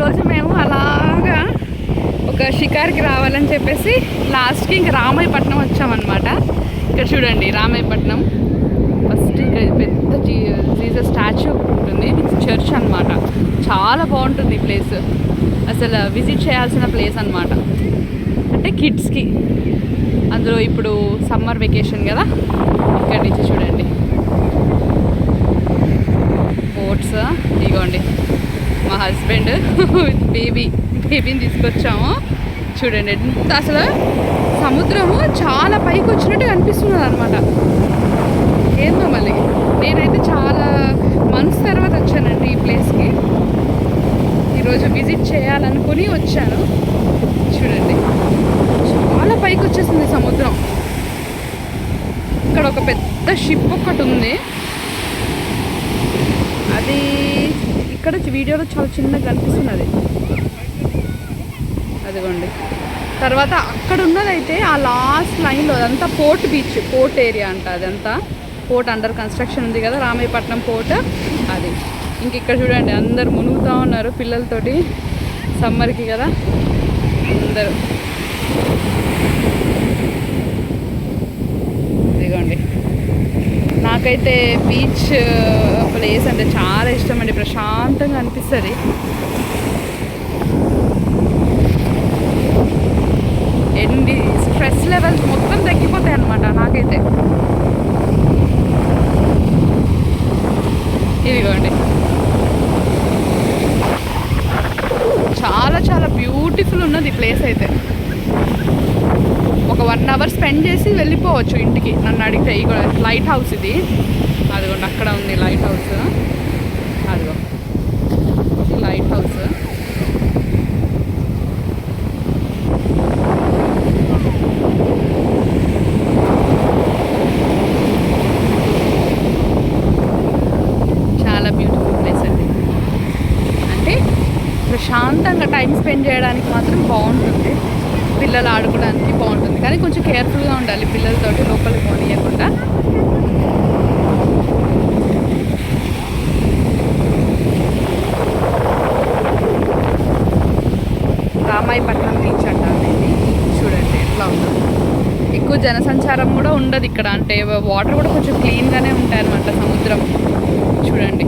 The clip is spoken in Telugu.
ఈరోజు మేము అలాగా ఒక షికార్కి రావాలని చెప్పేసి లాస్ట్కి ఇంకా రామాయపట్నం వచ్చామన్నమాట. ఇక్కడ చూడండి రామాయపట్నం ఫస్ట్ ఇక్కడ పెద్ద జీసస్ స్టాచ్యూ ఉంటుంది, చర్చ్ అనమాట. చాలా బాగుంటుంది ఈ ప్లేస్, అసలు విజిట్ చేయాల్సిన ప్లేస్ అనమాట. అంటే కిడ్స్కి, అందులో ఇప్పుడు సమ్మర్ వెకేషన్ కదా. ఇక్కడ నుంచి చూడండి బోట్స్. ఇగోండి మా హస్బెండ్ విత్ బేబీని తీసుకొచ్చాము. చూడండి ఎంత అసలు సముద్రము చాలా పైకి వచ్చినట్టు కనిపిస్తున్నది అనమాట. ఏందో మళ్ళీ నేనైతే చాలా మంత్స్ తర్వాత వచ్చానండి ఈ ప్లేస్కి. ఈరోజు విజిట్ చేయాలనుకుని వచ్చాను. చూడండి చాలా పైకి వచ్చేసింది సముద్రం. ఇక్కడ ఒక పెద్ద షిప్ ఒకటి ఉంది, అది ఇక్కడ వీడియోలో చాలా చిన్నగా కనిపిస్తున్నది. అదిగోండి. తర్వాత అక్కడ ఉన్నదైతే ఆ లాస్ట్ లైన్లో అదంతా పోర్ట్ బీచ్, పోర్ట్ ఏరియా అంట. అదంతా పోర్ట్ అండర్ కన్స్ట్రక్షన్ ఉంది కదా, రామాయపట్నం పోర్ట్ అది. ఇంక ఇక్కడ చూడండి అందరు మునుగుతూ ఉన్నారు పిల్లలతోటి, సమ్మర్కి కదా అందరూ. ఇదిగోండి నాకైతే బీచ్ ప్లేస్ అంటే చాలా ఇష్టం అండి, ప్రశాంతంగా అనిపిస్తుంది. ఎన్ని స్ట్రెస్ లెవెల్స్ మొత్తం తగ్గిపోతాయి అన్నమాట నాకైతే. ఇదిగోండి చాలా చాలా బ్యూటిఫుల్ ఉన్నది ఈ ప్లేస్ అయితే. ఒక 1 hour స్పెండ్ చేసి వెళ్ళిపోవచ్చు ఇంటికి నన్ను అడిగితే. ఇక లైట్ హౌస్ ఇది, అదిగోండి అక్కడ ఉంది లైట్ హౌస్. అదిగో లైట్ హౌస్. చాలా బ్యూటిఫుల్ ప్లేస్ అండి. అంటే ప్రశాంతంగా టైం స్పెండ్ చేయడానికి మాత్రం బాగుంటుంది, పిల్లలు ఆడుకోవడానికి బాగుంటుంది. కానీ కొంచెం కేర్ఫుల్గా ఉండాలి పిల్లలతోటి, లోపలికి పోనీయకుండా. రామాయపట్నం బీచ్ అంటారు ఇది. చూడండి ఎట్లా ఉందో. ఎక్కువ జనసంచారం కూడా ఉండదు ఇక్కడ, అంటే వాటర్ కూడా కొంచెం క్లీన్గానే ఉంటాయి అన్నమాట సముద్రం. చూడండి